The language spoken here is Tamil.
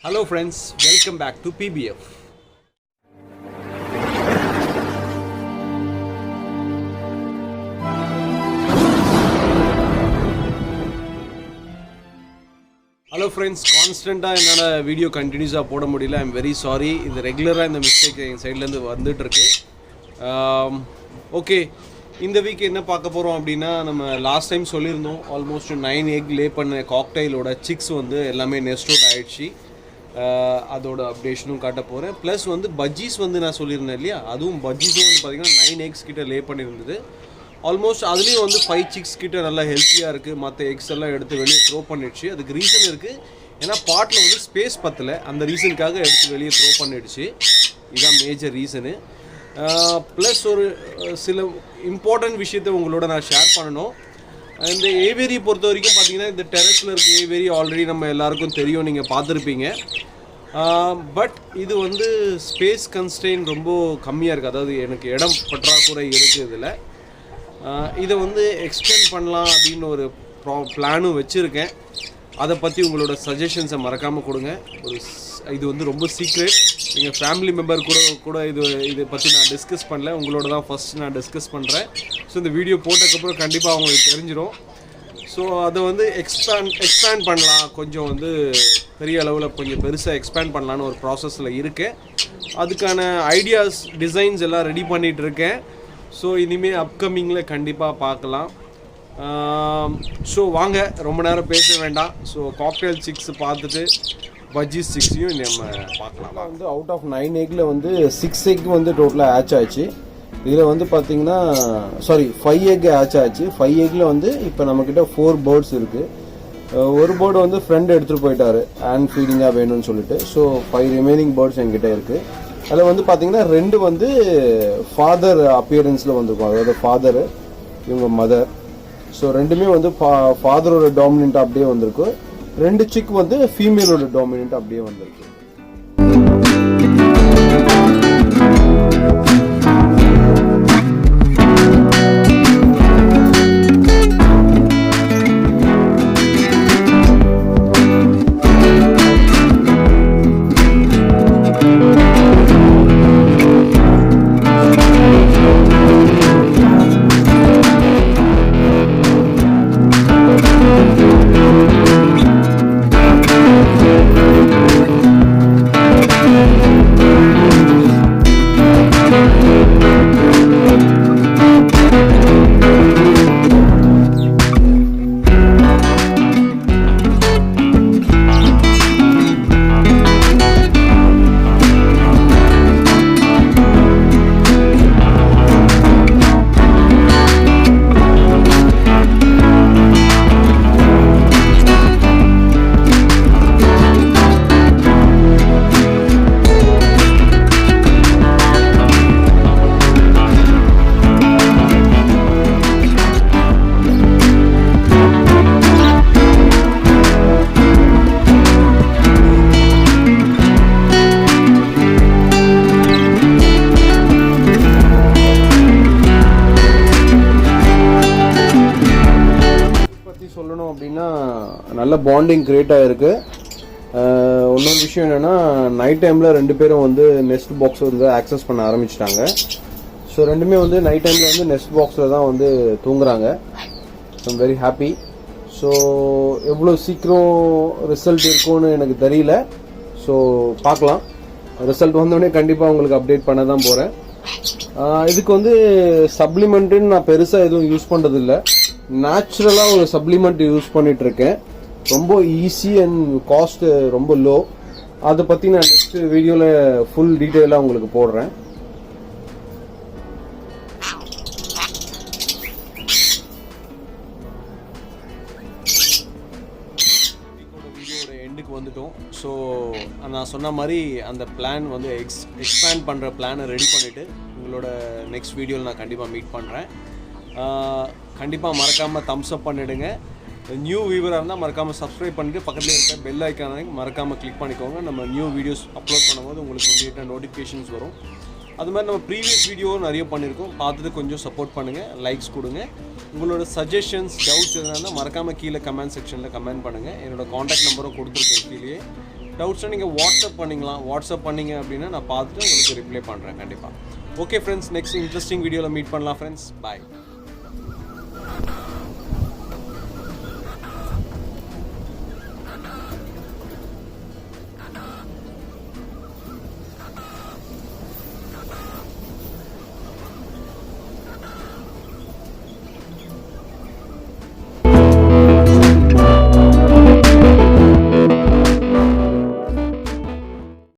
Hello friends, welcome back to PBF. Hello friends, கான்ஸ்டண்ட்டாக என்னால் வீடியோ கண்டினியூஸாக போட முடியல. I'm very sorry. இது ரெகுலராக இந்த மிஸ்டேக் என் சைட்லேருந்து வந்துட்டுருக்கு. ஓகே, இந்த வீக் என்ன பார்க்க போகிறோம் அப்படின்னா, நம்ம லாஸ்ட் டைம் சொல்லியிருந்தோம் ஆல்மோஸ்ட் 9 எக் லே பண்ண காக்டைலோட சிக்ஸ் வந்து எல்லாமே நெஸ்ட் அவுட் ஆகிடுச்சு. அதோட அப்டேஷனும் காட்ட போகிறேன். ப்ளஸ் வந்து பஜ்ஜீஸ் வந்து நான் சொல்லியிருந்தேன் இல்லையா, அதுவும் பஜ்ஜீஸும் வந்து பார்த்திங்கன்னா 9 எக்ஸ் கிட்ட லே பண்ணியிருந்தது. ஆல்மோஸ்ட் அதுலேயும் வந்து 5 சிக்ஸ் கிட்ட நல்லா ஹெல்த்தியாக இருக்குது. மற்ற எக்ஸ் எல்லாம் எடுத்து வெளியே த்ரோ பண்ணிடுச்சு. அதுக்கு ரீசன் இருக்குது, ஏன்னா பாட்டில் வந்து ஸ்பேஸ் பத்தலை. அந்த ரீசனுக்காக எடுத்து வெளியே த்ரோ பண்ணிடுச்சு. இதுதான் மேஜர் ரீசனு. ப்ளஸ் ஒரு சில இம்பார்ட்டன்ட் விஷயத்தை உங்களோட நான் ஷேர் பண்ணணும். இந்த ஏவேரியை பொறுத்த வரைக்கும் பார்த்தீங்கன்னா, இந்த டெரஸில் இருக்க ஏவேரி ஆல்ரெடி நம்ம எல்லாருக்கும் தெரியும், நீங்கள் பார்த்துருப்பீங்க. பட் இது வந்து ஸ்பேஸ் கன்ஸ்ட்ரெயின் ரொம்ப கம்மியாக இருக்குது. அதாவது எனக்கு இடம் பற்றாக்குறை இருக்குது. இதில் இதை வந்து எக்ஸ்டெண்ட் பண்ணலாம் அப்படின்னு ஒரு பிளானும் வச்சுருக்கேன். அதை பற்றி உங்களோட சஜஷன்ஸை மறக்காமல் கொடுங்க. இது வந்து ரொம்ப சீக்ரெட். எங்கள் ஃபேமிலி மெம்பர் கூட இதை பற்றி நான் டிஸ்கஸ் பண்ணல. உங்களோட தான் ஃபஸ்ட் நான் டிஸ்கஸ் பண்ணுறேன். ஸோ இந்த வீடியோ போட்டதுக்கப்புறம் கண்டிப்பாக அவங்களுக்கு தெரிஞ்சிடும். ஸோ அதை வந்து எக்ஸ்பேண்ட் பண்ணலாம், கொஞ்சம் வந்து பெரிய அளவில் கொஞ்சம் பெருசாக எக்ஸ்பேண்ட் பண்ணலான்னு ஒரு ப்ராசஸில் இருக்கேன். அதுக்கான ஐடியாஸ், டிசைன்ஸ் எல்லாம் ரெடி பண்ணிகிட்ருக்கேன். ஸோ இனிமேல் அப்கமிங்கில் கண்டிப்பாக பார்க்கலாம். ஸோ வாங்க, ரொம்ப நேரம் பேச வேண்டாம். ஸோ காக்டெயில் சிக்ஸ் பார்த்துட்டு பஜ்ஜீஸ் சிக்ஸையும் நம்ம பார்க்கலாம். வந்து அவுட் ஆஃப் 9 எக்கில் வந்து 6 எக் வந்து டோட்டலாக ஆச் ஆச்சு. இதில் வந்து பார்த்தீங்கன்னா 5 எக் ஆச் ஆச்சு. 5 எக்கில் வந்து இப்போ நம்மக்கிட்ட 4 பேர்ட்ஸ் இருக்குது. ஒரு பேர்டு வந்து ஃப்ரெண்ட் எடுத்துகிட்டு போயிட்டாரு, ஹேண்ட் ஃபீடிங்காக வேணும்னு சொல்லிட்டு. ஸோ 5 ரிமைனிங் பேர்ட்ஸ் என்கிட்ட இருக்குது. அதில் வந்து பார்த்தீங்கன்னா 2 வந்து ஃபாதர் அப்பியரன்ஸில் வந்திருக்கும். அதாவது ஃபாதரு, இவங்க மதர். ஸோ ரெண்டுமே வந்து ஃபாதரோட டாமினண்ட்டாக அப்படியே வந்திருக்கு. 2 சிக் வந்து ஃபீமேலோட டாமினண்ட் அப்படியே வந்திருக்கு. சொல்லணும் அப்படின்னா நல்ல பாண்டிங் கிரியேட் ஆகிருக்கு. இன்னொரு விஷயம் என்னென்னா, நைட் டைமில் 2 பேரும் வந்து நெஸ்ட் பாக்ஸ் வந்து ஆக்சஸ் பண்ண ஆரம்பிச்சிட்டாங்க. ஸோ ரெண்டுமே வந்து நைட் டைமில் வந்து நெஸ்ட் பாக்ஸில் தான் வந்து தூங்குறாங்க. I'm very happy. ஸோ எவ்வளோ சீக்கிரம் ரிசல்ட் இருக்கும்னு எனக்கு தெரியல. ஸோ பார்க்கலாம். ரிசல்ட் வந்தோடனே கண்டிப்பாக உங்களுக்கு அப்டேட் பண்ண தான் போகிறேன். இதுக்கு வந்து சப்ளிமெண்ட்டுன்னு நான் பெருசாக எதுவும் யூஸ் பண்ணுறதில்ல. நேச்சுரலாக ஒரு சப்ளிமெண்ட் யூஸ் பண்ணிகிட்ருக்கேன். ரொம்ப ஈஸி அண்ட் காஸ்ட் ரொம்ப லோ. அதை பற்றி நான் நெக்ஸ்ட் வீடியோவில் ஃபுல் டீட்டெயிலாக உங்களுக்கு போடுறேன். வீடியோட எண்டுக்கு வந்துட்டோம். ஸோ நான் சொன்ன மாதிரி அந்த பிளான் வந்து எக்ஸ்பேண்ட் பண்ணுற பிளானை ரெடி பண்ணிவிட்டு உங்களோட நெக்ஸ்ட் வீடியோவில் நான் கண்டிப்பாக மீட் பண்ணுறேன். கண்டிப்பாக மறக்காமல் தம்ஸ் அப் பண்ணிவிடுங்க. நியூ வியூவராக இருந்தால் மறக்காமல் சப்ஸ்கிரைப் பண்ணிவிட்டு பக்கத்தில் இருக்க பெல் ஐக்கானை மறக்காமல் கிளிக் பண்ணிக்கோங்க. நம்ம நியூ வீடியோஸ் அப்லோட் பண்ணும்போது உங்களுக்கு இமீடியட்டாக நோட்டிஃபிகேஷன்ஸ் வரும். அது மாதிரி நம்ம ப்ரீவியஸ் வீடியோவும் நிறைய பண்ணியிருக்கோம். பார்த்துட்டு கொஞ்சம் சப்போர்ட் பண்ணுங்கள், லைக்ஸ் கொடுங்க. உங்களோட சஜஷன்ஸ், டவுட்ஸ் எதுனா மறக்காமல் கீழே கமெண்ட் செக்ஷனில் கமெண்ட் பண்ணுங்கள். என்னோடய காண்டாக்ட் நம்பரும் கொடுத்துருக்கேன் கீழே. டவுட்ஸ்னால் நீங்கள் வாட்ஸ்அப் பண்ணிக்கலாம். வாட்ஸ்அப் பண்ணிங்க அப்படின்னா நான் பார்த்துட்டு உங்களுக்கு ரிப்ளை பண்ணுறேன் கண்டிப்பாக. ஓகே ஃப்ரெண்ட்ஸ், நெக்ஸ்ட் இன்ட்ரெஸ்டிங் வீடியோவில் மீட் பண்ணலாம் ஃப்ரெண்ட்ஸ். பாய்.